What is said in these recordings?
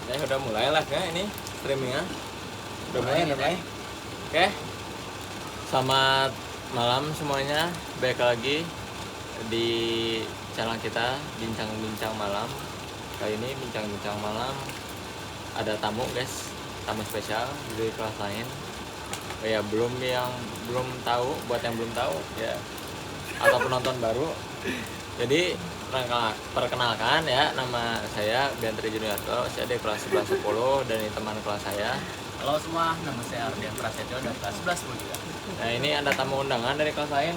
Ya udah mulai lah ya ini streamingnya. Udah mulai. Oke. Selamat malam semuanya. Balik lagi di channel kita Bincang-bincang Malam. Kali ini bincang-bincang malam ada tamu guys, tamu spesial dari kelas lain. Ya belum tahu, buat yang belum tahu ya atau penonton baru. Jadi perkenalkan ya, nama saya Gantri Juniarto, saya dari kelas 11-10 dan ini teman kelas saya. Halo semua, nama saya Ardian Prasetyo dari kelas 11-10 juga. Nah ini ada tamu undangan dari kelas lain.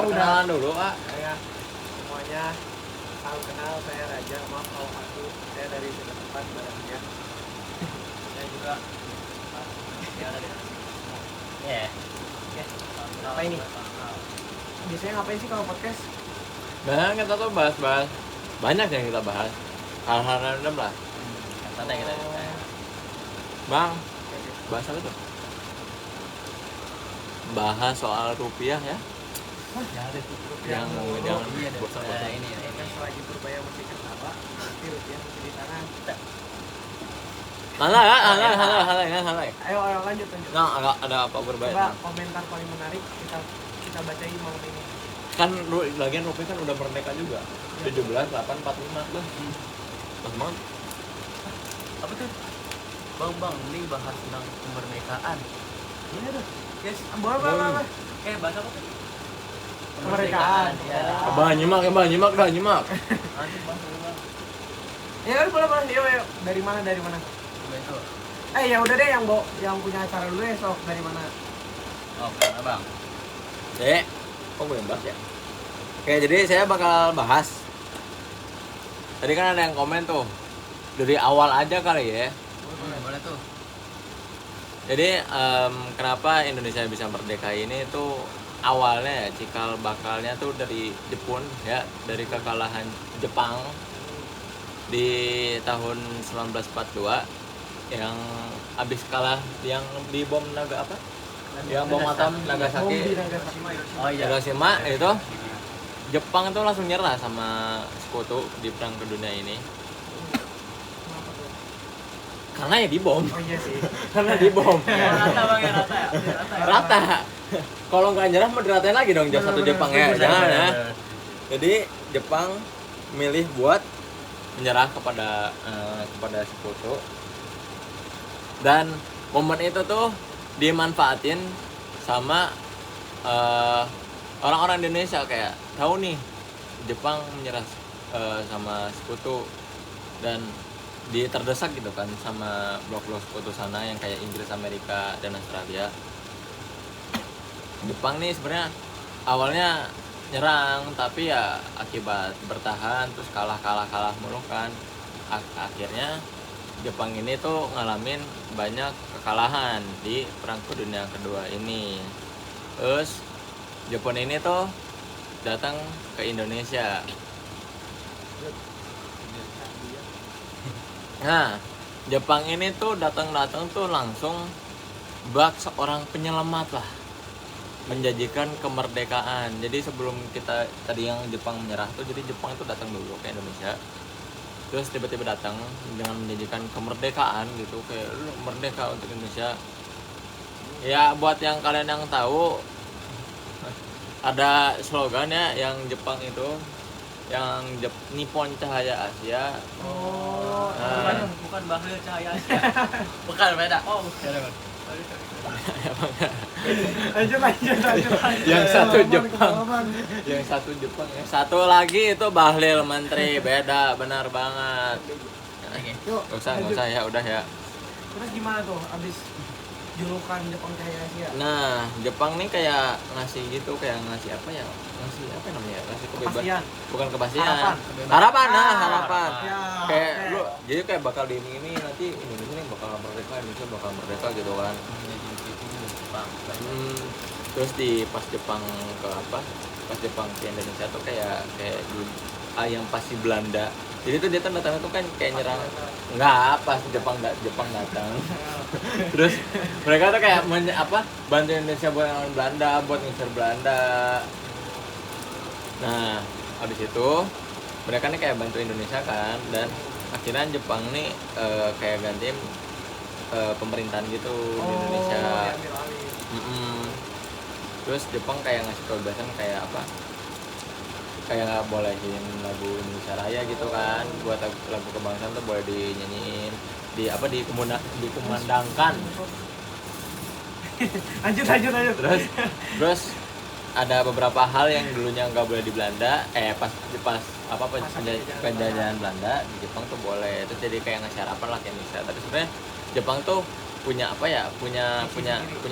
Udah Dulu Pak. saya semuanya salam kenal, saya Raja, maaf kalau aku, saya dari beda tempat barangnya. Saya juga ya dari Ya. Apa ini? Biasanya ngapain sih kalau podcast? Nah kita tuh bahas banyak yang kita bahas, hal-hal random lah. santai kita. Bang, bahas apa tuh? Bahas soal rupiah ya. Yang jangan bosan-bosan. Ini Kan selagi Purbaya masih ketawa, nanti rupiah masih di tangan. Halai. Ayo lanjut. Nah, ada apa berbahaya? Coba komentar paling menarik kita bacain malam ini. Kan lagian rupiah kan udah merdeka juga. 17.845 tuh. Pas banget. apa tuh? Bang, ini bahas tentang kemerdekaan. Iya tuh. Guys, Boleh. bahas apa tuh? Kemerdekaan. Ya. Bah nyimak. Nanti bahas dulu, Bang. Ya boleh. Yuk. Dari mana? Coba itu. Ya udah deh yang punya acara dulu ya, sok dari mana? Oh, mana, Bang? Kok boleh bahas ya? Oke, jadi saya bakal bahas. Tadi kan ada yang komen tuh. Dari awal aja kali ya. Boleh tuh. Jadi kenapa Indonesia bisa merdeka ini tuh awalnya ya, cikal bakalnya tuh dari Jepun ya, dari kekalahan Jepang di tahun 1942 yang habis kalah, yang di bom yang bom atom Nagasaki, Oh iya. Hiroshima itu. Jepang tuh langsung nyerah sama sekutu di perang kedua ini. Karena ya dibom. Oh iya sih. Karena dibom. Rata, Bang, ya. Rata. Kalau nggak nyerah mau diratain lagi dong jasa satu Jepang ya. Jangan ya. Jadi Jepang milih buat menyerah kepada sekutu. Dan momen itu tuh dimanfaatin sama orang-orang Indonesia, kayak tahu nih Jepang menyerah sama sekutu dan terdesak gitu kan sama blok-blok sekutu sana yang kayak Inggris, Amerika, dan Australia. Jepang nih sebenarnya awalnya nyerang, tapi ya akibat bertahan terus kalah mulu kan. Akhirnya Jepang ini tuh ngalamin banyak kekalahan di perang dunia kedua ini. Terus Jepang ini tuh datang ke Indonesia. Nah, Jepang ini tuh datang tuh langsung bak seorang penyelamat lah, menjanjikan kemerdekaan. Jadi sebelum kita tadi yang Jepang menyerah tuh, jadi Jepang itu datang dulu ke Indonesia, terus tiba-tiba datang dengan menjanjikan kemerdekaan gitu, kayak lu merdeka untuk Indonesia. Ya buat yang kalian yang tahu, ada slogan ya yang Jepang itu, yang Nippon Cahaya Asia. Oh. Bukan Bahlil Cahaya Asia. Bukan, beda. Oh, beda. Lanjut. Yang satu Jepang, yang satu lagi itu Bahlil Menteri, beda, benar banget. Yuk. Nggak usah ya, udah ya. Terus gimana tuh abis julukan Jepang Cahaya Asia? Nah, Jepang nih kayak ngasih gitu, kayak ngasih apa ya? Ngasih apa namanya? Ngasih kebebasan. Bukan kepastian. Harapan. Harapan. Ya, Kayak oke. lu jadi kayak bakal di ini nanti Indonesia nih bakal merdeka gitu kan. Terus pas Jepang ke Indonesia tuh kayak yang pasti Belanda. Jadi tuh dia datang tuh kan kayak nyerang. Enggak, pas Jepang datang. Terus mereka tuh kayak bantu Indonesia buat ngelawan Belanda, buat ngincer Belanda. Nah, habis itu mereka nih kayak bantu Indonesia kan, dan akhirnya Jepang nih kayak gantiin pemerintahan gitu di Indonesia. diambil alih. Mm-mm. Terus Jepang kayak ngasih kebebasan kayak apa, kayak nggak bolehin lagu Indonesia Raya gitu kan, buat lagu kebangsaan tuh boleh dinyanyiin dikumandangkan. lanjut Terus ada beberapa hal yang dulunya nggak boleh di Belanda, pas penjajahan Belanda di Jepang tuh boleh. Itu jadi kayak ngasih harapan lah ke Indonesia. Tapi sebenarnya Jepang tuh punya apa ya, punya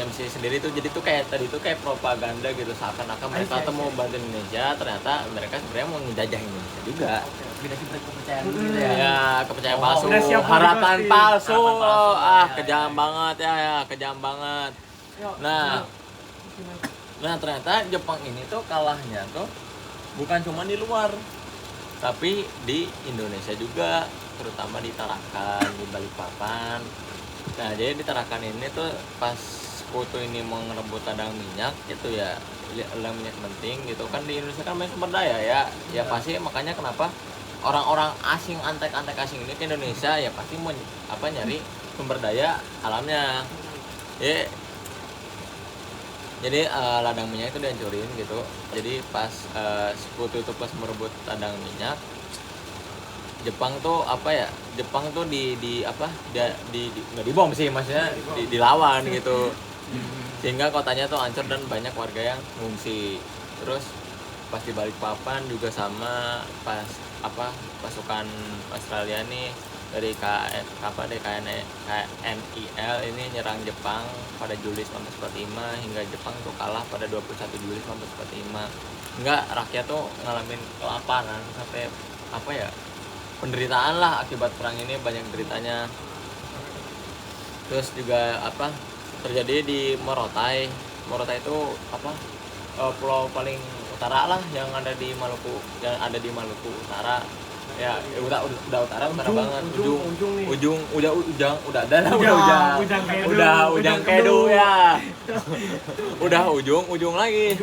misi sendiri tuh. Jadi tuh kayak tadi tuh kayak propaganda gitu, seakan-akan mereka tuh mau bantu Indonesia, ternyata mereka sebenarnya mau ngejajah Indonesia juga. Beda sih kepercayaan gitu ya. Ya, kepercayaan palsu, udah siap harapan pasti. palsu. Harapan palsu, Kejam ya. banget ya, kejam banget. Nah, ternyata Jepang ini tuh kalahnya tuh bukan cuma di luar, tapi di Indonesia juga, terutama di Tarakan, di Balikpapan. Nah, jadi di Tarakan ini tuh pas Sekutu ini mau ngerebut ladang minyak gitu ya, ladang minyak penting gitu kan, di Indonesia kan banyak sumber daya ya pasti, makanya kenapa orang-orang asing, antek-antek asing ini ke Indonesia ya pasti mau nyari sumber daya alamnya. Jadi ladang minyak itu dihancurin gitu. Jadi pas Sekutu itu pas merebut ladang minyak, Jepang tuh Jepang tuh nggak dibom sih, maksudnya dilawan gitu. Sehingga kotanya tuh hancur dan banyak warga yang ngungsi. Terus pas di Balikpapan juga sama, pas pasukan Australia nih dari KNIL ini nyerang Jepang pada Juli 1945, hingga Jepang tuh kalah pada 21 Juli 1945. Hingga rakyat tuh ngalamin kelaparan sampai penderitaan lah akibat perang ini, banyak deritanya. Terus juga terjadi di Morotai. Morotai itu pulau paling utara lah yang ada di Maluku, Utara. Ya, udah utara banget. Ujang kedu ya. Udah ujung lagi.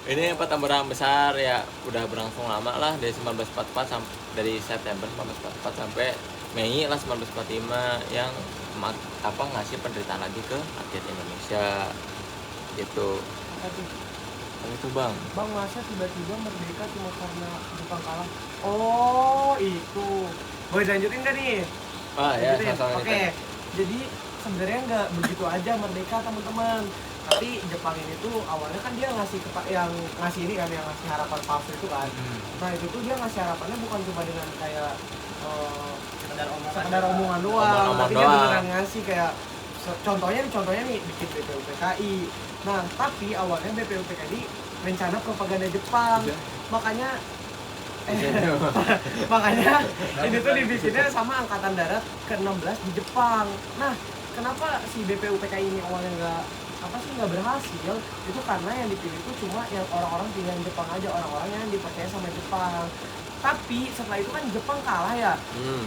Ini pertempuran besar ya, udah berlangsung lama lah dari 1944 dari September 1944 sampai Mei lah 1945, yang ngasih penderitaan lagi ke rakyat Indonesia gitu. Itu bang masa tiba-tiba merdeka cuma karena Jepang kalah? Oh itu boleh lanjutin gak nih? Ya Oke. Jadi sebenarnya nggak begitu aja merdeka teman-teman, tapi Jepang ini tuh awalnya kan dia ngasih yang ngasih harapan palsu itu kan. Nah itu tuh dia ngasih harapannya bukan cuma dengan kayak sekedar omongan doang, tapi dia beneran ngasih kayak contohnya nih bikin BPUPKI. Nah, tapi awalnya BPUPKI rencana propaganda Jepang. Makanya ini tuh dibikinnya sama Angkatan Darat ke-16 di Jepang. Nah, kenapa si BPUPKI ini awalnya nggak berhasil? Itu karena yang dipilih itu cuma yang orang-orang pilihan Jepang aja, orang-orang yang dipercaya sama Jepang. Tapi setelah itu kan Jepang kalah ya.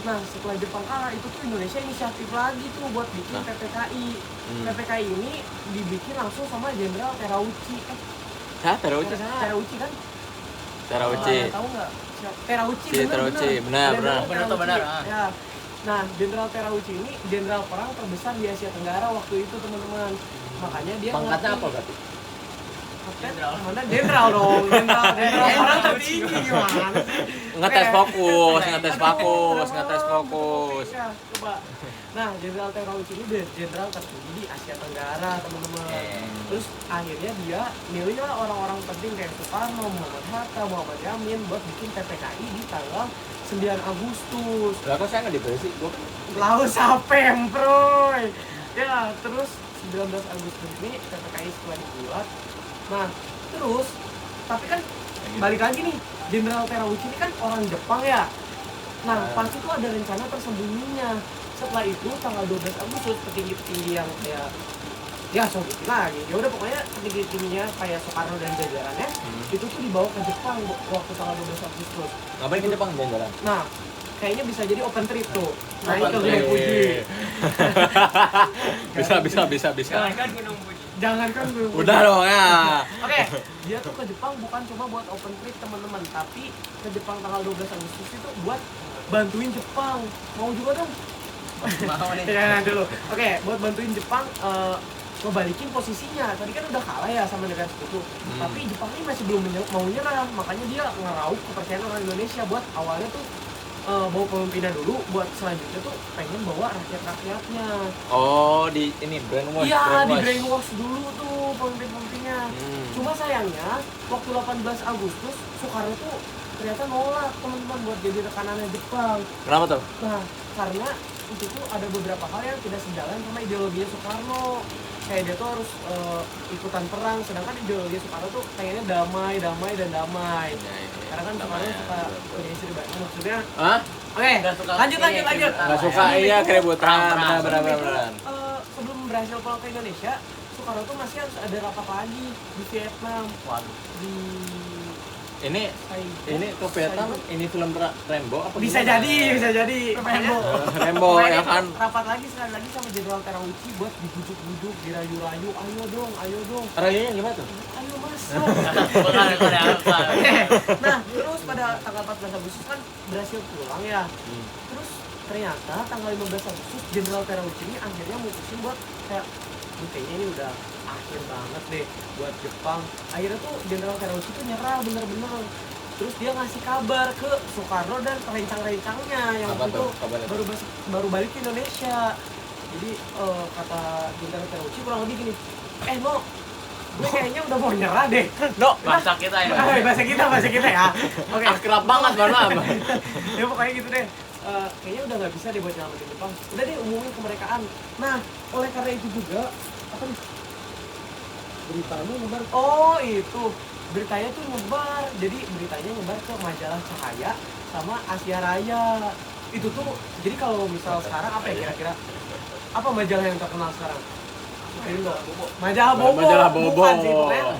Nah setelah Jepang kalah itu tuh Indonesia inisiatif lagi tuh buat bikin PPKI. PPKI ini dibikin langsung sama Jenderal Terauchi. Terauchi kan? Terauchi. Tahu nggak? Terauchi. Benar. Ya. Nah Jenderal Terauchi ini jenderal perang terbesar di Asia Tenggara waktu itu teman-teman. Makanya dia pangkatnya apa berarti? Mana jenderal dong, jenderal orang tertinggi gimana? Ngetes fokus. Ya, coba. Nah, Jenderal Terauchi ini jenderal tertinggi di Asia Tenggara, teman-teman. Terus akhirnya dia milih lah orang-orang penting kayak Soekarno, Muhammad Hatta, Muhammad Yamin buat bikin PPKI di tanggal 9 Agustus. Lah kok saya nggak dipilih sih? Lau sapem, proy. Ya, terus 19 Agustus ini PPKI setelah dibuat. Nah, terus tapi kan balik lagi nih, Jenderal Terauchi ini kan orang Jepang ya. Nah, pasti tuh ada rencana tersembunyinya. Setelah itu tanggal 12 Agustus petinggi-petinggi yang kayak ya Soviet lagi. Ya udah pokoknya petinggi-petingginya kayak Soekarno dan jajarannya itu tuh dibawa ke Jepang waktu tanggal 12 Agustus. Ngapain ke Jepang jalan-jalan? Nah, kayaknya bisa jadi open trip tuh. Naik ke Gunung Fuji. Bisa. Jalan kan Gunung Fuji. Jangan kan gue. Udah dong ya. Oke, dia tuh ke Jepang bukan cuma buat open trip teman-teman, tapi ke Jepang tanggal 12 Agustus itu buat bantuin Jepang. Mau juga dong? Mau nih. Jangan dulu. Oke, buat bantuin Jepang ngebalikin posisinya. Tadi kan udah kalah ya sama negara sekutu. Tapi Jepang ini masih belum mau nyerah, makanya dia ngeraup kepercayaan orang Indonesia buat awalnya tuh bawa pemimpinan dulu, buat selanjutnya tuh pengen bawa rakyat-rakyatnya. Oh, di ini brainwash. Iya, di brainwash dulu tuh pemimpin-pemimpinnya. Cuma sayangnya waktu 18 Agustus Soekarno tuh ternyata nolak teman-teman buat jadi rekanannya Jepang. Kenapa tuh? Nah, karena itu tuh ada beberapa hal yang tidak sejalan sama ideologinya Soekarno. Kayak dia tuh harus ikutan perang, sedangkan ideologi Soekarno tuh pengennya damai. Karena kan Soekarno suka punya istri banyak, maksudnya. Hah? Oke, Nggak suka lanjut. Nggak suka iya keributan. Benar. Sebelum berhasil pulang ke Indonesia, Soekarno tuh masih harus ada rapat lagi di Vietnam. Waduh. Di Ini ke Vietnam, ini film Rambo apa? Bisa gimana? jadi. Makanya Rambo ya kan. rapat lagi sekali lagi sama Jenderal Terauchi buat dibujuk-bujuk, dirayu-rayu, ayo dong. Rayunya gimana tuh? Ayo mas. Bukan. Nah, terus pada tanggal 14 Agustus kan berhasil pulang ya. Terus ternyata tanggal 15 Agustus Jenderal Terauchi ini akhirnya mutusin buat kayak kayaknya ini udah akhir banget deh buat Jepang. Akhirnya tuh Jenderal Terauchi tuh nyerah bener-bener. Terus dia ngasih kabar ke Soekarno dan rencang-rencangnya yang waktu itu baru balik ke Indonesia. Jadi kata Jenderal Terauchi kurang lebih gini, no, gue kayaknya udah mau nyerah deh. No, Bahasa kita ya. Bahasa kita ya. Oke. akrab banget maaf. Ya pokoknya gitu deh. Kayaknya udah nggak bisa deh buat nyelamatin Jepang. Udah deh umumin kemerdekaan. Nah, oleh karena itu juga apa nih? Beritanya nyebar. Oh itu beritanya tuh nyebar. Jadi beritanya nyebar ke majalah Cahaya sama Asia Raya. Itu tuh jadi kalau misal sekarang apa ya kira-kira? Apa majalah yang terkenal sekarang? Majalah Bobo. Bukan sih pokoknya.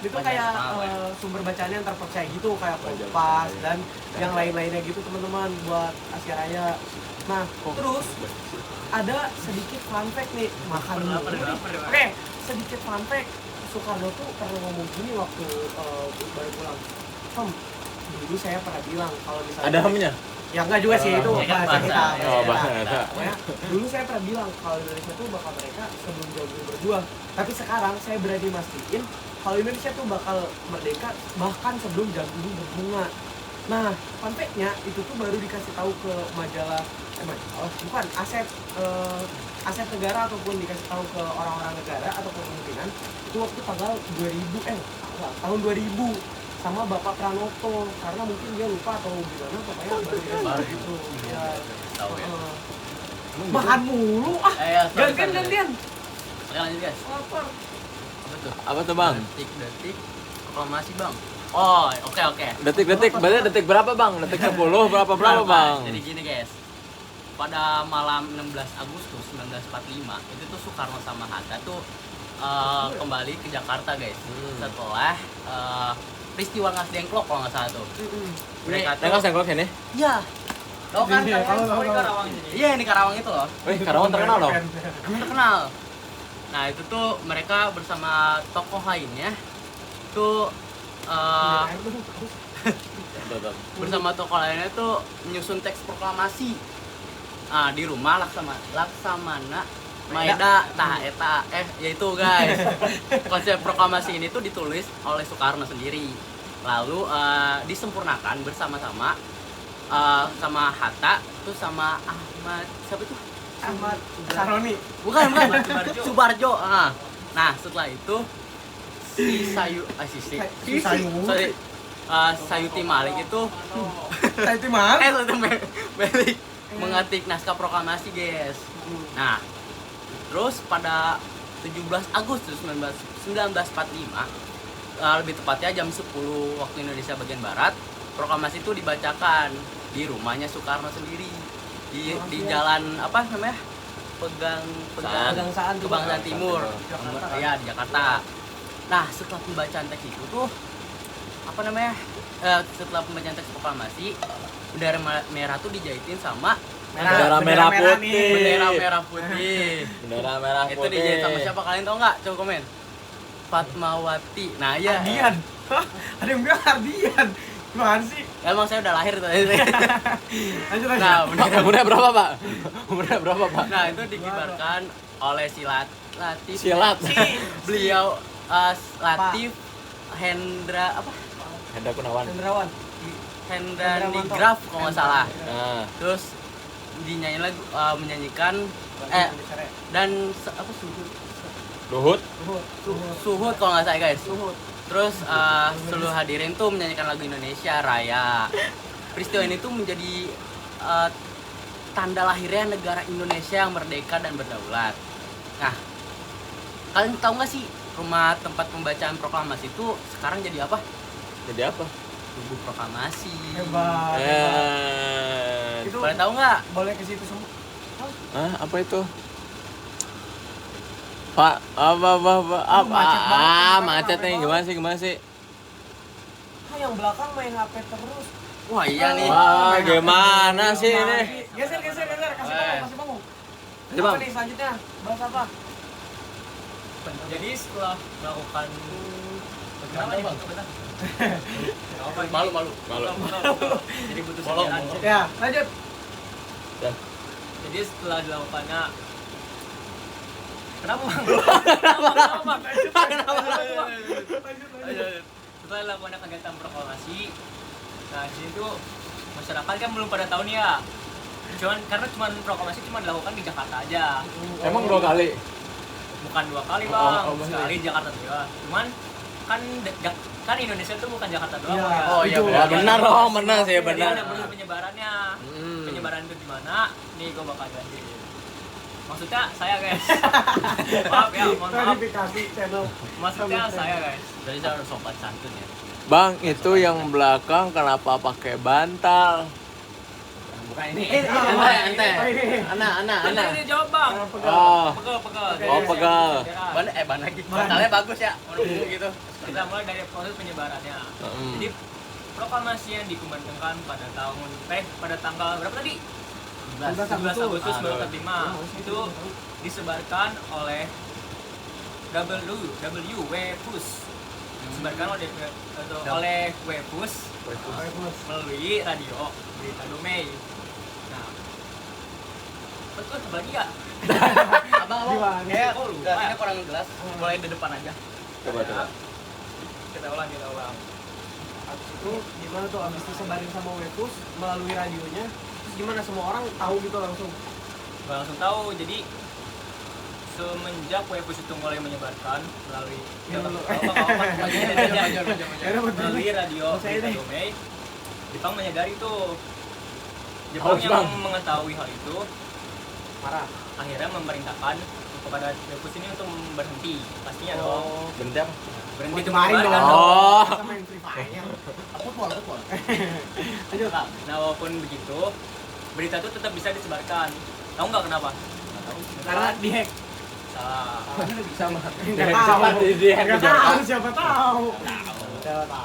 Itu kayak sumber bacaannya yang terpercaya gitu kayak Kompas dan yang lain-lainnya gitu teman-teman buat Asia Raya. Nah, terus ada sedikit fun fact nih makan dulu. Oke, sedikit fun fact. Soekarno tuh pernah ngomong gini waktu baru pulang. Dulu saya pernah bilang kalau misalnya Ada hamnya? ya enggak juga sih itu bahasa kita. bahasa. Pokoknya dulu saya pernah bilang kalau Indonesia tuh bakal mereka sebelum jauh berjuang. Tapi sekarang saya berani mastiin kalau Indonesia tuh bakal merdeka bahkan sebelum jagung berbunga. Nah, fun fact-nya itu tuh baru dikasih tahu ke majalah bukan aset negara ataupun dikasih tahu ke orang-orang negara atau kepemimpinan itu waktu tanggal 2000 tahun 2000 sama Bapak Pranoto karena mungkin dia lupa atau gimana pokoknya baru itu ya Tahu ya. makan mulu gantian Oke lanjut guys. lapar. Apa tuh bang? Detik proklamasi bang. Oh oke. Detik. Berarti detik berapa bang? Detik 10 berapa bang? Jadi gini guys. Pada malam 16 Agustus 1945 itu tuh Soekarno sama Hatta tuh kembali ke Jakarta guys. Setelah peristiwa Ngas Dengklok kalau nggak salah tuh. Mereka tuh Ngas Dengklok ini? Iya. Tahu kan? Iya, tahu. Karawang jadi. Iya, ini Karawang itu loh. Wih, Karawang terkenal dong. Terkenal. Nah, itu tuh mereka bersama tokoh lainnya tuh bersama tokoh lainnya tuh menyusun teks proklamasi. Nah, di rumah Laksamana Maeda yaitu guys. Konsep proklamasi ini tuh ditulis oleh Soekarno sendiri. Lalu disempurnakan bersama-sama sama Hatta tuh sama Ahmad siapa itu? Ahmad Saroni. Bukan. Subarjo. Nah, setelah itu Sayuti Malik itu Sayuti Malik mengetik naskah proklamasi guys. Nah, terus pada 17 Agustus 1945 lebih tepatnya jam 10 waktu Indonesia bagian Barat, proklamasi itu dibacakan di rumahnya Soekarno sendiri di jalan apa namanya? Kebangsaan Timur. Ya, di Jakarta. Nah, setelah pembacaan teks itu tuh apa namanya? Setelah pembacaan teks proklamasi, bendera merah tuh dijahitin sama Bendera merah putih. Bendera merah putih. Bendera merah Itu putih. dijahit sama siapa, kalian tau nggak? Coba komen. Fatmawati. Nah iya. Ardian. Hah? Ada yang bilang Ardian. Gimana sih? Emang saya udah lahir tuh. Lanjut aja. Nah, Pak, umurnya berapa, Pak? Umurnya berapa, Pak? nah itu dikibarkan oleh Latif. Silat. Beliau Latif Hendra apa? Hendra Gunawan. Hendrawan. Hendra Hendramanto. Nigraf kalau nggak salah. Nah, Terus dinyanyi lagu menyanyikan dan apa Luhut. Suhut kalau nggak salah guys. Suhut. Terus seluruh hadirin tuh menyanyikan lagu Indonesia Raya. Peristiwa ini tuh menjadi tanda lahirnya negara Indonesia yang merdeka dan berdaulat. Nah, kalian tahu nggak sih rumah tempat pembacaan proklamasi itu sekarang jadi apa? Jadi apa? Tugu proklamasi. Hebat. Eh, Itu Boleh tahu nggak? boleh ke situ semua. apa itu? Pak, apa? Macet banget. Macet nih, gimana sih? Yang belakang main HP terus. Wah iya nih. Wah, gimana sih ini? Geser, kasih bangun. Kasih, Bang. Apa nih selanjutnya? Bahas apa? Jadi setelah melakukan Kenapa nih, Bang? malu Jadi butuh Bolong, sejarah. bolong. Ya, lanjut. jadi setelah dilakukannya kenapa bang? Setelah dilakukannya kegiatan proklamasi, nah di sini tuh masyarakat kan belum pada tahu nih ya. Karena proklamasi cuma dilakukan di Jakarta aja. Emang 2 kali? Bukan 2 kali bang, Oh, sekali di Jakarta juga. Cuman kan Indonesia tuh bukan Jakarta doang Iya. ya. Oh iya Ya benar dong, benar sih, Jadi benar. ada proses penyebarannya. Penyebaran itu gimana? Nih gue bakal jelasin. Maksudnya saya guys. Maaf ya, mohon maaf. Klarifikasi channel. Maksudnya saya guys. Jadi saya harus sopan santun ya. Bang, itu yang belakang kenapa pakai bantal? Bukan ini. Ente. Anak. Ini jawab bang. Oh, Pegel. Oh, pegel. Ban lagi. Bantalnya bagus ya. Menunggu gitu. Kita mulai dari proses penyebarannya. Jadi proklamasi yang dikumandangkan pada tanggal berapa tadi? 17 Agustus 1945 itu disebarkan oleh WPUS. Disebarkan oleh WPUS melalui radio berita Domei. Nah, betul terbagi ya? Abang. Gimana? Kayak Oh, lupa. ini kurang jelas. Mulai di depan aja. Coba. Kita ulang. Itu gimana tuh abis disebarin sama Wepus melalui radionya? Terus gimana semua orang tahu gitu langsung? Nggak langsung tahu, jadi semenjak WPUS itu mulai menyebarkan melalui melalui radio berita Domei, Jepang menyadari tuh. Jepang yang mengetahui hal itu Marah. akhirnya memerintahkan kepada WPUS ini untuk berhenti, pastinya dong. Bentar. Berhenti untuk Main menyebarkan dong. Oh. Kita main Free Fire. Football. Lanjut. Nah, walaupun begitu, berita itu tetap bisa disebarkan. Tahu nggak kenapa? Nggak tahu. Karena dihack. Salah. Sama. Nggak tahu. Siapa tahu.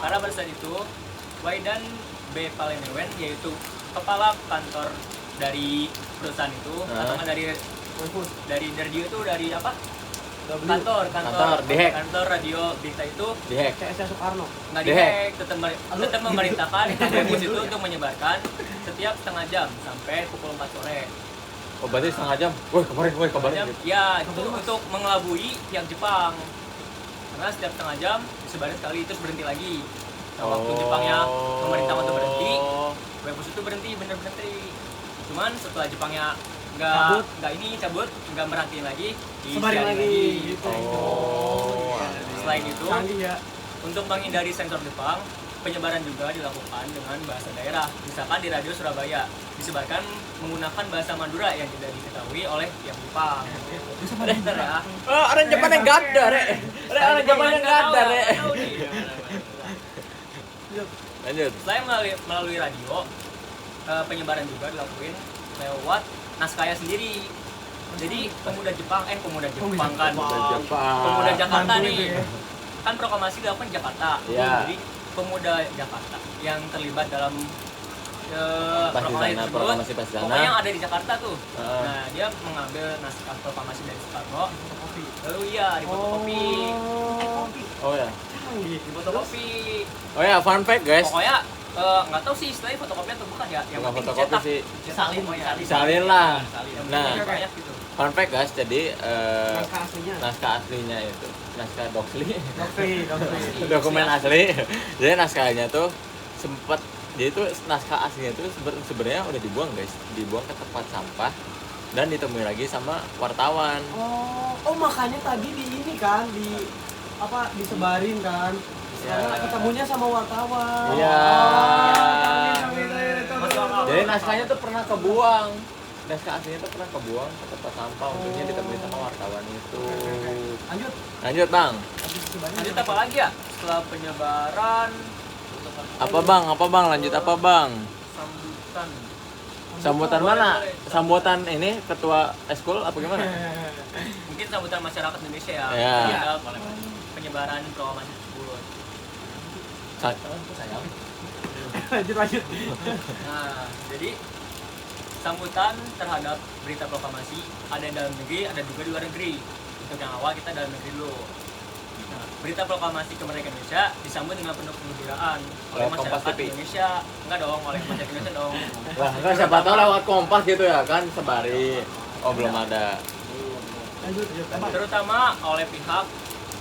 Karena pada saat itu, Waidan B. Palemewen, yaitu kepala kantor dari perusahaan itu, atau nggak dari dia itu dari apa? Kantor dihack. kantor radio berita itu Dihack. CS Soekarno. nggak Dihack. dihack, tetap memerintahkan WPUS itu untuk menyebarkan setiap setengah jam sampai pukul 4 sore. Oh, berarti setengah jam. Woi, kabarin. Jam, ya itu untuk mengelabui pihak Jepang, karena setiap setengah jam disebarin sekali terus berhenti lagi. Nah, waktu Jepangnya memerintah untuk berhenti, WPUS itu bener-bener berhenti. Cuman setelah Jepangnya cabut, nggak merhatiin lagi, Sebarin lagi gitu. Oh. Selain itu, Canggih ya. untuk menghindari sensor Jepang, penyebaran juga dilakukan dengan bahasa daerah. Misalkan di radio Surabaya disebarkan menggunakan bahasa Madura yang tidak diketahui oleh pihak Jepang. Bentar ya. Oh, orang Jepang yang gak ada, Rek. Orang Jepang yang gak ada, Rek. Lanjut. Selain melalui radio, penyebaran juga dilakukan lewat naskahnya sendiri. Jadi pemuda Jepang kan, Jepang. pemuda Jakarta Mantu nih, itu ya. kan proklamasi dilakukan di Jakarta. Iya. Jadi pemuda Jakarta yang terlibat dalam Pas di sana, proklamasi pas di sana. Pokoknya yang ada di Jakarta tuh. Heeh. Nah, dia mengambil naskah proklamasi dari Soekarno, lalu iya difotokopi. Oh ya. Canggih. Difotokopi. Oh ya, fun fact guys. Pokoknya nggak tahu sih istilahnya fotokopi atau bukan ya. Yang Bukan penting fotokopi dicetak. sih. Salin, pokoknya. salin. Salin lah. Yang Nah. penting banyak gitu. Fun fact guys, jadi Naskah aslinya. naskah aslinya itu, naskah doksli, Dokter. dokumen asli. Jadi naskahnya tuh sempet, jadi tuh naskah aslinya tuh sebenarnya udah dibuang guys, dibuang ke tempat sampah dan ditemui lagi sama wartawan. Oh makanya tadi di ini kan di apa disebarin kan. Karena ketemunya sama wartawan. Iya. Masuk akal. Jadi naskahnya tuh pernah kebuang, naskah aslinya tuh pernah kebuang ke tempat sampah, untungnya ditemui sama wartawan itu. Lanjut. Lanjut bang, Habis disebarin. Lanjut apa lagi ya? Setelah penyebaran apa bang, lanjut apa bang? sambutan. Sambutan mana? Sambutan ini ketua eskul apa gimana? Mungkin sambutan masyarakat Indonesia ya. Ya. terhadap penyebaran proklamasi tersebut. Sayang. Lanjut. Nah, jadi sambutan terhadap berita proklamasi ada di dalam negeri, ada juga di luar negeri. Untuk yang awal kita dalam negeri dulu. Nah, berita proklamasi kemerdekaan Indonesia disambut dengan penuh kegembiraan oleh Lewat Kompas masyarakat TV. Indonesia. Enggak dong, oleh masyarakat Indonesia dong. Wah, enggak siapa tahu lewat Kompas gitu ya kan sebari. Oh, belum ada. Lanjut. Apa? Terutama oleh pihak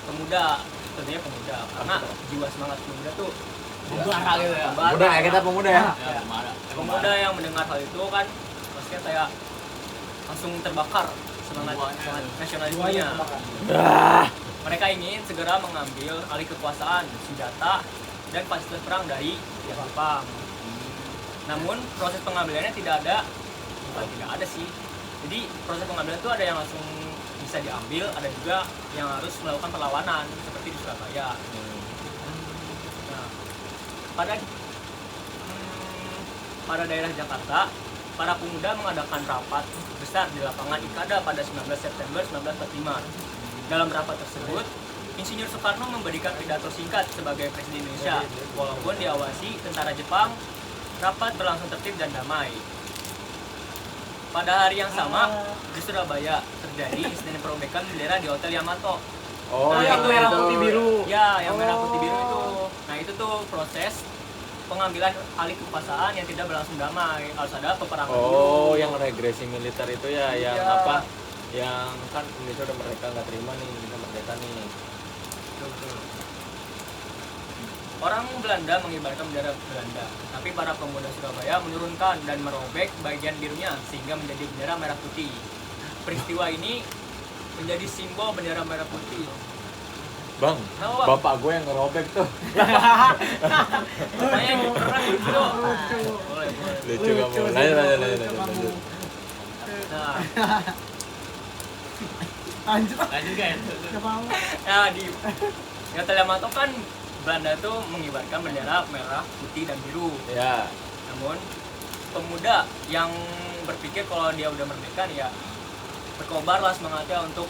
pemuda, tentunya pemuda, karena jiwa semangat pemuda tuh Membara gitu ya. membara. Pemuda ya, kita pemuda ya. Ya, membara. Pemuda yang mendengar hal itu kan pastinya kayak langsung terbakar semangat nasionalismenya. Ah, Mereka ingin segera mengambil alih kekuasaan, senjata, dan fasilitas perang dari Jepang. Namun proses pengambilannya tidak ada sih. Jadi proses pengambilan itu ada yang langsung bisa diambil, ada juga yang harus melakukan perlawanan seperti di Surabaya. Nah, pada daerah Jakarta, para pemuda mengadakan rapat besar di lapangan Ikada pada 19 September 1945. Dalam rapat tersebut, Insinyur Soekarno memberikan pidato singkat sebagai Presiden Indonesia. Walaupun diawasi tentara Jepang, rapat berlangsung tertib dan damai. Pada hari yang sama, di Surabaya terjadi insiden perobekan bendera di Hotel Yamato. Oh, Nah, yang itu merah itu. putih biru. Ya, yang merah putih biru itu. Nah, itu tuh proses pengambilan alih kekuasaan yang tidak berlangsung damai. Harus ada peperangan Oh, dulu. yang regresi militer itu ya, yang Iya. apa? Yang kan Indonesia udah merdeka, nggak terima nih, Indonesia merdeka nih. Betul. Orang Belanda mengibarkan bendera Belanda, tapi para pemuda Surabaya menurunkan dan merobek bagian birunya sehingga menjadi bendera merah putih. Peristiwa ini menjadi simbol bendera merah putih. Bang, Kenapa, Bang? bapak gue yang ngerobek tuh. Pokoknya keren gitu. Boleh. Lucu kamu. Lanjut. Nah, Lanjut. Lanjut guys. Enggak mau. ya di Hotel Yamato kan Belanda tuh mengibarkan bendera merah, putih, dan biru. Ya. Namun pemuda yang berpikir kalau dia udah merdeka nih ya berkobarlah semangatnya untuk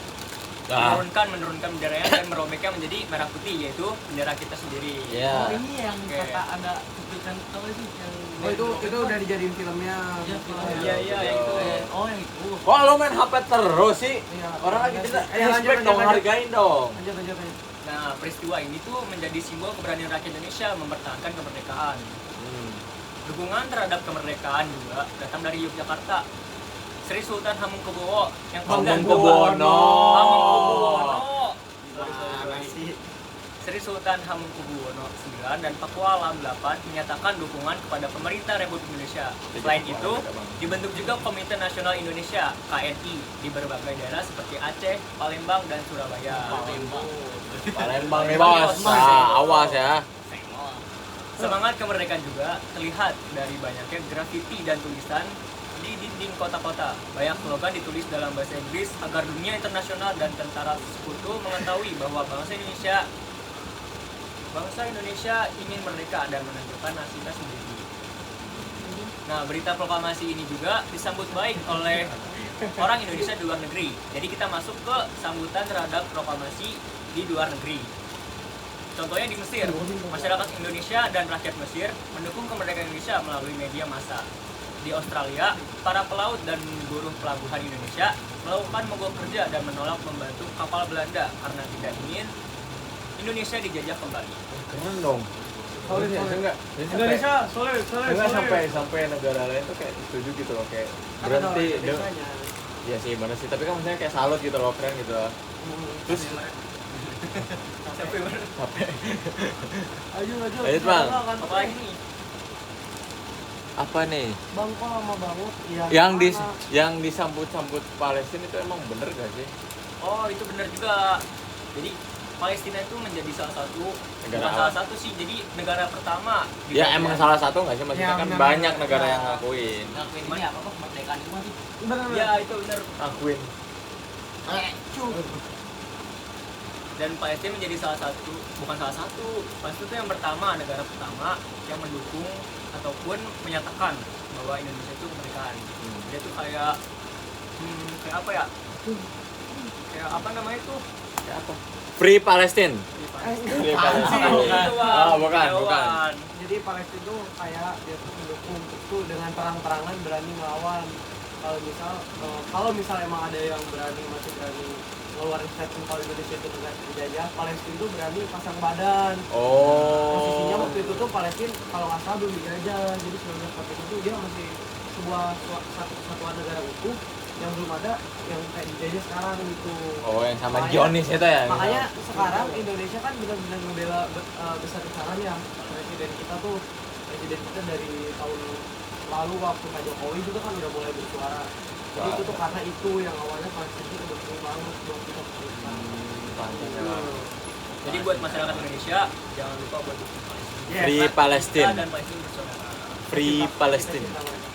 Ah. menurunkan benderanya dan merobeknya menjadi merah putih, yaitu bendera kita sendiri. Ya. Oh, ini yang Oke. kata ada cuplikan tahu sih yang Oh itu udah dijadiin filmnya. Iya, yang itu. Oh, yang itu. Kok lo main HP terus sih? Iya. Orang lagi kita Lanjut, respect dong, lanjut. hargain dong. Lanjut. Nah, peristiwa ini tuh menjadi simbol keberanian rakyat Indonesia mempertahankan kemerdekaan. Dukungan terhadap kemerdekaan juga datang dari Yogyakarta. Sri Sultan Hamengkubuwono yang Hamengkubuwono. Hamengkubuwono. Mana sih? Sri Sultan Hamengkubuwono IX dan Pakualam VIII menyatakan dukungan kepada pemerintah Republik Indonesia. Selain itu, dibentuk juga Komite Nasional Indonesia (KNI) di berbagai daerah seperti Aceh, Palembang, dan Surabaya. Palembang nih bos. Nah, awas ya. Semangat kemerdekaan juga terlihat dari banyaknya grafiti dan tulisan di dinding kota-kota. Banyak slogan ditulis dalam bahasa Inggris agar dunia internasional dan tentara sekutu mengetahui bahwa bangsa Indonesia ingin merdeka dan menentukan nasibnya sendiri. Nah, berita proklamasi ini juga disambut baik oleh orang Indonesia di luar negeri. Jadi kita masuk ke sambutan terhadap proklamasi di luar negeri. Contohnya di Mesir, masyarakat Indonesia dan rakyat Mesir mendukung kemerdekaan Indonesia melalui media massa. Di Australia, para pelaut dan buruh pelabuhan Indonesia melakukan mogok kerja dan menolak membantu kapal Belanda karena tidak ingin Indonesia dijajah kembali. Keren dong. Solid, Indonesia solid. enggak? Indonesia solid. Enggak sampai negara lain tuh kayak setuju gitu loh, kayak berhenti. Iya sih, bener sih. Tapi kan maksudnya kayak salut gitu loh, keren gitu loh. Terus Sampai mana? sampai Lanjut. Lanjut, Bang. Apa lagi nih? apa nih? Bang, kok lama banget? Ya, Yang disambut-sambut Palestina itu emang bener gak sih? Oh, itu benar juga. Jadi Palestina itu menjadi salah satu Negara bukan awal. salah satu sih, jadi negara pertama di Ya dunia. emang salah satu nggak sih, maksudnya Ya, kan benar, banyak benar. negara Ya. yang ngakuin. Ngakuin ini apa kemerdekaan itu masih Bener. Ya, itu benar. Ngakuin. Dan Palestina menjadi salah satu, bukan salah satu, Palestina itu yang pertama, negara pertama yang mendukung ataupun menyatakan bahwa Indonesia itu kemerdekaan. Dia tuh kayak kayak apa ya? Kayak apa namanya itu? Ya apa? Free Palestine. Apaan Free sih? Palestine. Oh, bukan. Jadi Palestina itu kayak dia tuh mendukung itu dengan terang-terangan berani melawan. Kalau misal emang ada yang masih berani ngeluarin statement kalau Indonesia itu negara dijajah, Palestina itu berani pasang badan. Posisinya Oh. waktu itu tuh Palestina kalau nggak salah belum dijajah, jadi 1941 itu dia masih sebuah satu kesatuan negara utuh yang belum ada yang kayak dijajah sekarang gitu. Oh, yang sama Makanya- Zionis itu ya. Makanya sekarang Indonesia kan benar-benar ngebela besar-besaran ya. Presiden kita dari tahun lalu waktu Pak Jokowi juga kan udah mulai bersuara. Jadi Wah. itu tuh karena itu yang awalnya Palestina itu mendukung banget buat kita Palestina. panjang emang. Jadi buat masyarakat Indonesia jangan lupa buat dukung Palestina. Free Kita Palestine. dan Palestina bersaudara. Free Kita- Palestine. kita cinta mereka.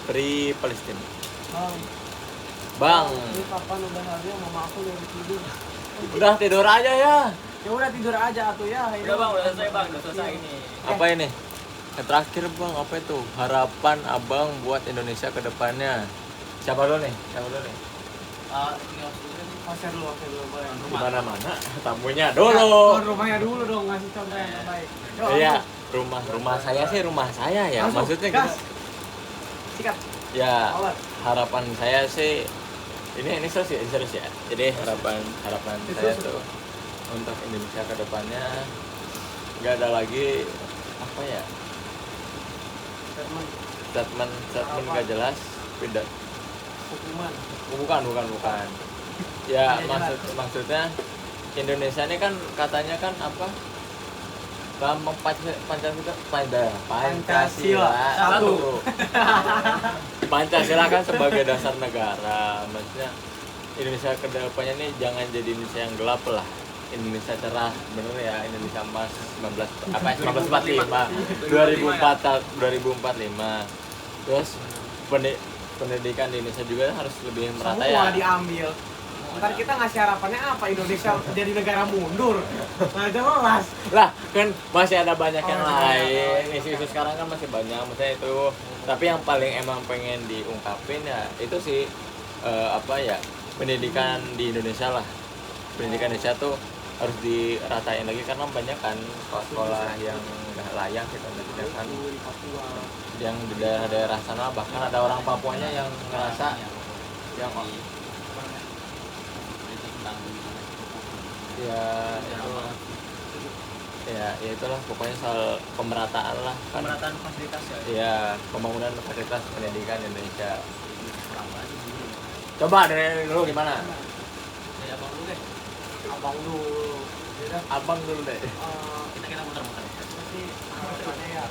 Free Palestine. Bang, Bang, ini kapan udah hari mama aku nyuruh tidur. udah tidur aja ya. Ya udah tidur aja atuh ya. ayo. Udah bang, udah selesai bang, udah selesai ini. Apa ini? Yang terakhir bang, apa itu? Harapan abang buat Indonesia ke depannya. Siapa dulu nih? Pasir dulu boleh. Di mana-mana tamunya Tuan dulu. rumahnya dulu dong, ngasih contoh yang terbaik. Yuk, Iya, langsung. rumah saya sih rumah saya ya. Langsung, Maksudnya gas. gitu. Sikat. Ya, Awal. harapan saya sih ini serius ya. Jadi harapan saya tuh untuk Indonesia ke depannya nggak ada lagi apa ya, Statement statement nggak jelas, beda. hukuman. Bukan. Ya Tidak maksudnya Indonesia ini kan katanya kan apa? Lambang Pancasila Satu. Pancasila kan sebagai dasar negara. Maksudnya Indonesia ke depannya nih jangan jadi Indonesia yang gelap lah. Indonesia cerah, bener ya, Indonesia emas 2045. Terus pendidikan di Indonesia juga harus lebih merata Semua ya. diambil. Ntar kita ngasih harapannya apa? Indonesia jadi negara mundur. Nah, jelas. Lah kan masih ada banyak yang Oh, lain, iya. isu-isu sekarang kan masih banyak, maksudnya itu. Tapi yang paling emang pengen diungkapin ya itu sih apa ya, pendidikan di Indonesia lah. Pendidikan Indonesia tuh harus diratain lagi karena banyak kan sekolah-sekolah yang nggak layak gitu, maksudnya kan Di Papua. yang di daerah-daerah sana, bahkan ada orang Papuanya yang ngerasa yang ya itu ya itulah pokoknya soal pemerataan lah kan. Pemerataan fasilitas ya. Iya, pembangunan fasilitas pendidikan Indonesia. Coba dari dulu gimana? Abang dulu. Jadi Abang dulu deh. Kita muter-muter. pasti harapannya ya.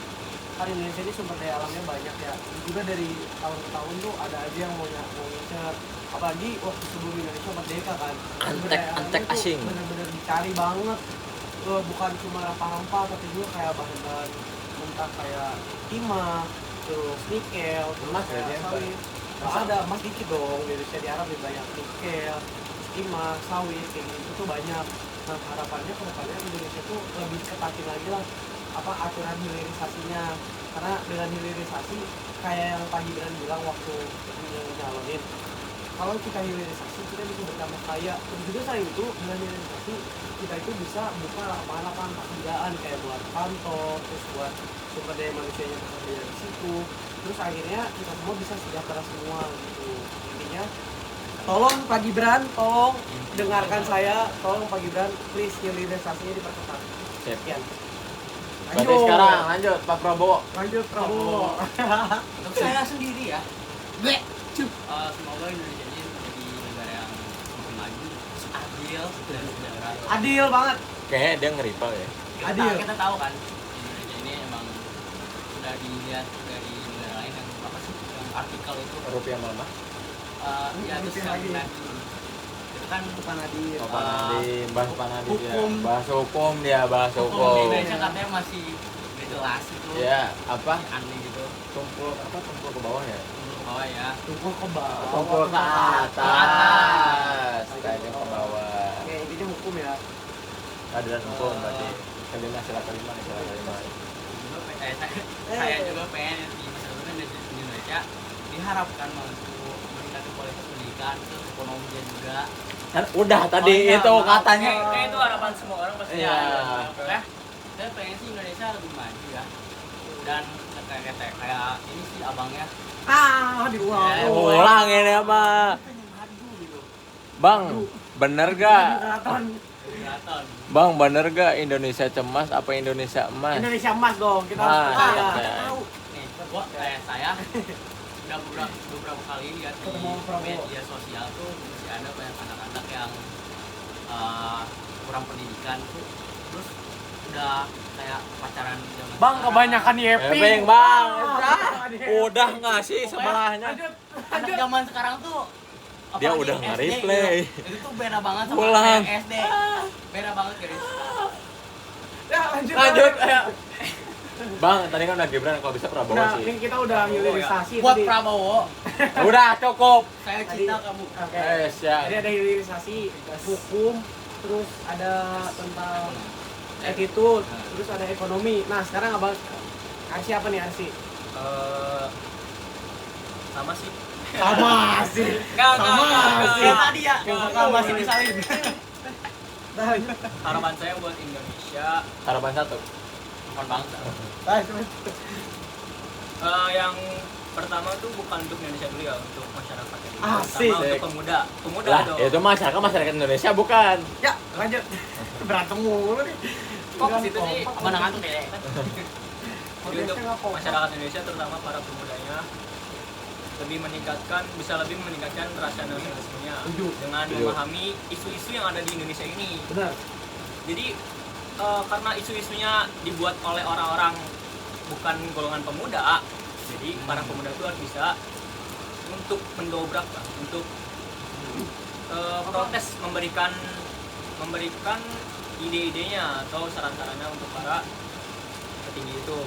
Kan Indonesia ini sumber daya alamnya banyak ya. Juga dari tahun ke tahun tuh ada aja yang mau ngincer. Apalagi waktu sebelum Indonesia merdeka kan. Sumber daya alamnya Antek tuh asing. Bener-bener dicari banget. Bukan cuma rempah-rempah tapi juga kayak bahan-bahan mentah kayak timah, terus nikel, Emas kayak berarti ya, sawit. Nggak ada emas dikit dong. Di Indonesia di Arab lebih banyak nikel, timah, sawit, kayak gitu tuh banyak. Nah harapannya ke depannya Indonesia tuh lebih ketatin lagi lah apa aturan hilirisasinya, karena dengan hilirisasi kayak yang Pak Gibran bilang waktu nyalonin kalau kita hilirisasi kita bisa bertambah kaya. Terus juga selain itu dengan hilirisasi kita itu bisa buka lapangan pekerjaan kayak buat kantor, terus buat sumber daya manusianya bekerja di situ. Terus akhirnya kita semua bisa sejahtera semua gitu. Intinya tolong Pak Gibran, tolong dengarkan saya, tolong Pak Gibran, please hilirisasinya diperketat. Sip. Sekian. Berarti sekarang lanjut Pak Prabowo. Lanjut Prabowo. Untuk saya sendiri ya, semoga Indonesia ini menjadi negara yang semakin maju, adil dan sejahtera. Adil banget. Kayaknya dia ngeripal ya. Adil. Kita tahu kan Indonesia ini emang sudah dilihat dari negara lain yang apa sih yang artikel itu Rupiah melemah. ya terus Rupiah lagi. itu kan Bukan adil. Oh, Panadi, bahas Panadi dia. hukum. Bahas hukum dia, bahas hukum di hukum. Indonesia katanya masih gak jelas itu. Ya, apa? Aneh gitu. Tumpul ke bawah ya? Menurut bawah ya. Tumpul ke bawah. Tumpul ke atas. Kayaknya ke bawah. Oke, intinya hukum ya. Keadilan hukum berarti. Kelima sila kelima. Saya juga pengen di masa depan di Indonesia diharapkan mampu meningkatkan kualitas pendidikan, terus ekonominya juga. Kan udah tadi iya, itu maaf. katanya. Kayak itu harapan semua orang pasti. Iya. Ya, saya pengen sih Indonesia lebih maju ya. Dan kayak ini sih abangnya. Diulang. Ulang ini apa? Pengen maju gitu. Bang, bener gak? Keraton. Kelihatan. Bang, bener gak Indonesia cemas apa Indonesia emas? Indonesia emas dong. Kita Ah, harus percaya. iya. Tahu nih, gua kayak saya udah beberapa kali lihat di Ketemu Prabowo. media sosial tuh masih ada banyak anak-anak yang kurang pendidikan tuh, terus udah kayak pacaran zaman Bang, sekarang. kebanyakan Eping Yeping. bang, Ah. udah ngasih sebelahnya. Anak zaman sekarang tuh Dia apalagi udah SD nge-replay. gitu, itu tuh beda banget sama Ulang. kayak SD, beda banget guys. Ya, Lanjut. Bang, tadi kan udah Gibran, kalau bisa Prabowo Nah, sih. ini kita udah hilirisasi Buat tadi. Prabowo, Udah cukup. saya Tadi- cinta kamu. Oke. Ya. Jadi ada hilirisasi, hukum, terus ada tentang attitude, terus ada ekonomi. Nah, sekarang abang Arsi apa nih Arsi? Sama sih. Sama sih. Enggak. Kayak tadi ya, Yang masih disalin. Harapan saya buat Indonesia Harapan satu. Bukan bangsa. yang pertama tuh bukan untuk Indonesia dulu ya, untuk masyarakat yang Asik. sama untuk pemuda Lah, dong. itu masyarakat Indonesia bukan. Ya, lanjut. Berantem mulu nih. Kok ke situ sih? Mana ngantuk ya? Jadi untuk masyarakat Indonesia terutama para pemudanya bisa lebih meningkatkan rasa nasionalismenya Setuju. dengan Setuju. memahami isu-isu yang ada di Indonesia ini. Benar. Jadi karena isu-isunya dibuat oleh orang-orang bukan golongan pemuda, jadi para pemuda itu harus bisa untuk mendobrak lah, untuk protes, memberikan ide-idenya atau saran-sarannya untuk para petinggi itu.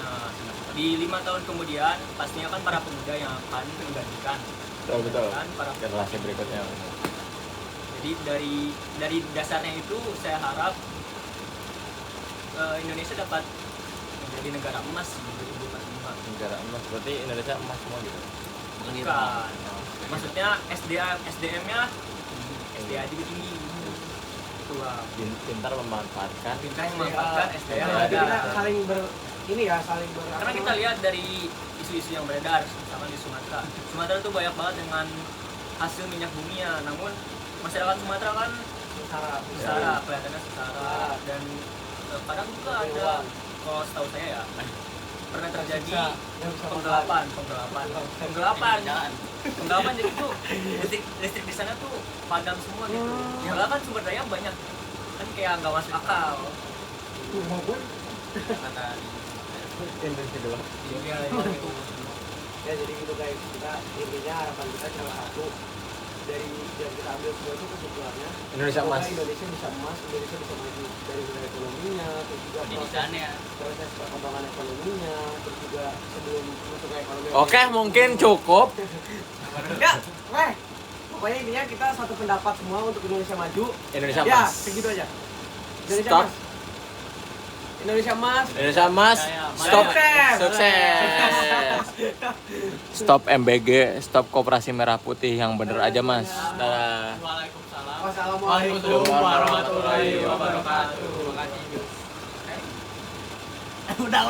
Nah, di 5 tahun kemudian pastinya kan para pemuda yang akan menggantikan Betul. kan para Generasi berikutnya. jadi dari dasarnya itu saya harap Indonesia dapat menjadi negara emas di 2045. Negara emas berarti Indonesia emas semua gitu. Bukan. Maksudnya SDM-nya SDA juga tinggi. Itu lah. Pintar memanfaatkan. Pintar memanfaatkan SDA yang Jadi ada. kita saling Karena kita lihat dari isu-isu yang beredar, misalkan di Sumatera. Sumatera tuh banyak banget dengan hasil minyak buminya. Namun masyarakat Sumatera kan setara, kelihatannya setara dan kadang juga ada, kalau setahu saya ya, pernah terjadi penggelapan jadi tuh listrik di sana tuh padam semua gitu. Padahal kan sumber daya banyak, kan kayak nggak masuk akal. Kata Indonesia gelap. dia itu Ya jadi gitu guys, kita intinya harapan kita cuma satu, dari yang kita ambil semua itu kesimpulannya Indonesia semoga emas. Indonesia bisa emas, Indonesia bisa maju dari segi ekonominya, terus juga pendidikannya. proses perkembangan ekonominya, terus juga sebelum masuk ke ekonomi. Oke, mungkin cukup. Ya, pokoknya intinya kita satu pendapat semua untuk Indonesia maju. Indonesia Ya, emas. segitu aja. Indonesia Stop. emas. Indonesia Mas. Indonesia Mas, Ya, stop sukses. sukses. Stop MBG, stop Koperasi Merah Putih yang bener aja Mas. Dadah. Waalaikumsalam. Wassalamualaikum warahmatullahi wabarakatuh. Udah.